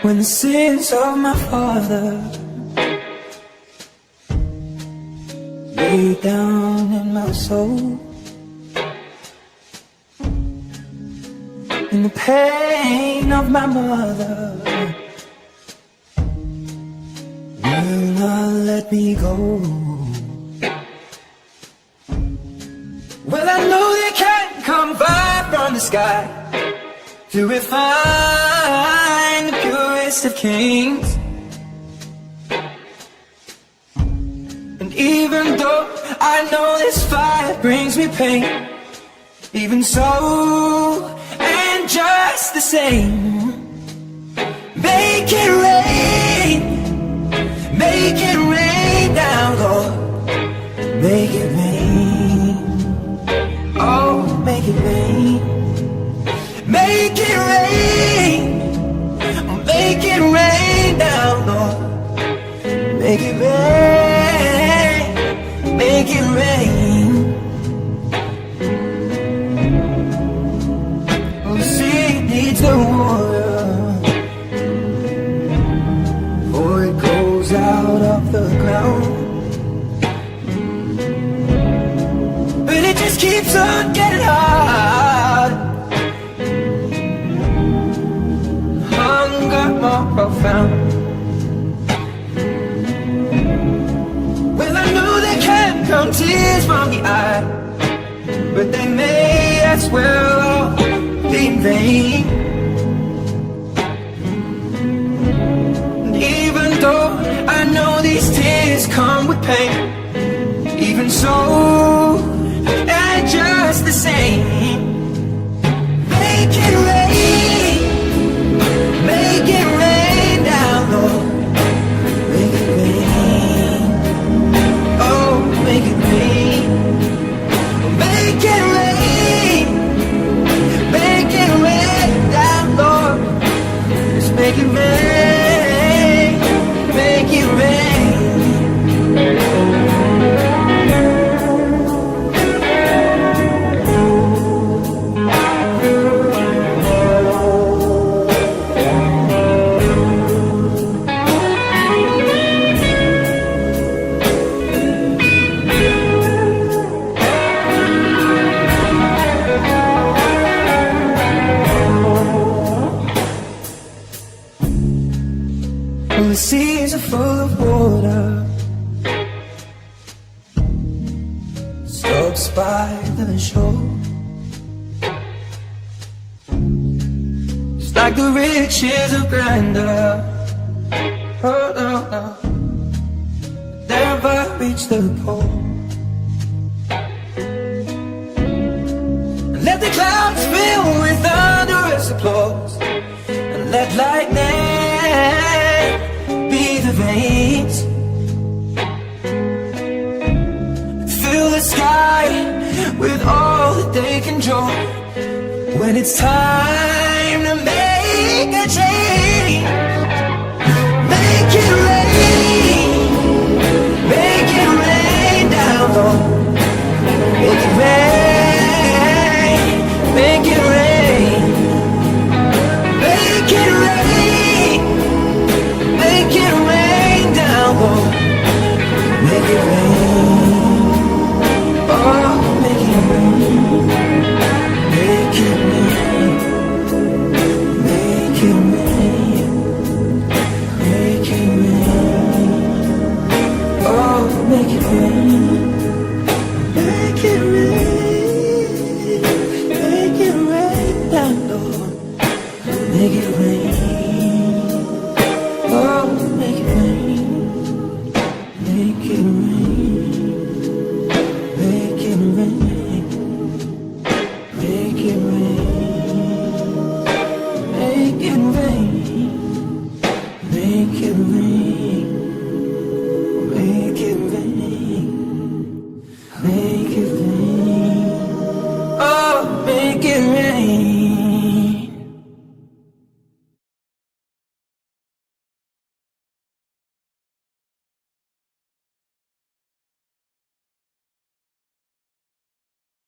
When the sins of my father lay down in my soul, and the pain of my mother will not let me go. Well, I know they can't come far from the sky to refine the purest of kings. And even though I know this fire brings me pain, even so, and just the same, make it rain down, Lord, make it rain, oh, make it rain. Make it rain down, Lord. Make it rain. Oh, the sea needs the water, for it goes out of the ground, but it just keeps on getting hard. More profound. Well, I know there can come tears from the eye, but they may as well all be in vain. And even though I know these tears come with pain, even so, and just the same, make it rain. Make it rain down, Lord. Make it rain. Oh, make it rain. Make it rain. Make it rain down, Lord. Just make it rain. Make it rain. The seas are full of water, slopes by the shore, just like the riches of grandeur. Oh no, no, never reach the pole. And let the clouds fill with thunderous applause, and let lightning be the veins. Fill the sky with all that they can draw when it's time to make a change. Make it rain down, Lord. Make it rain, make it rain, make it rain. Make it rain down, Lord. Make it rain. Oh, make it rain. Make it rain. Make it rain. Make it rain. it rain, make it rain, make it rain, make it rain.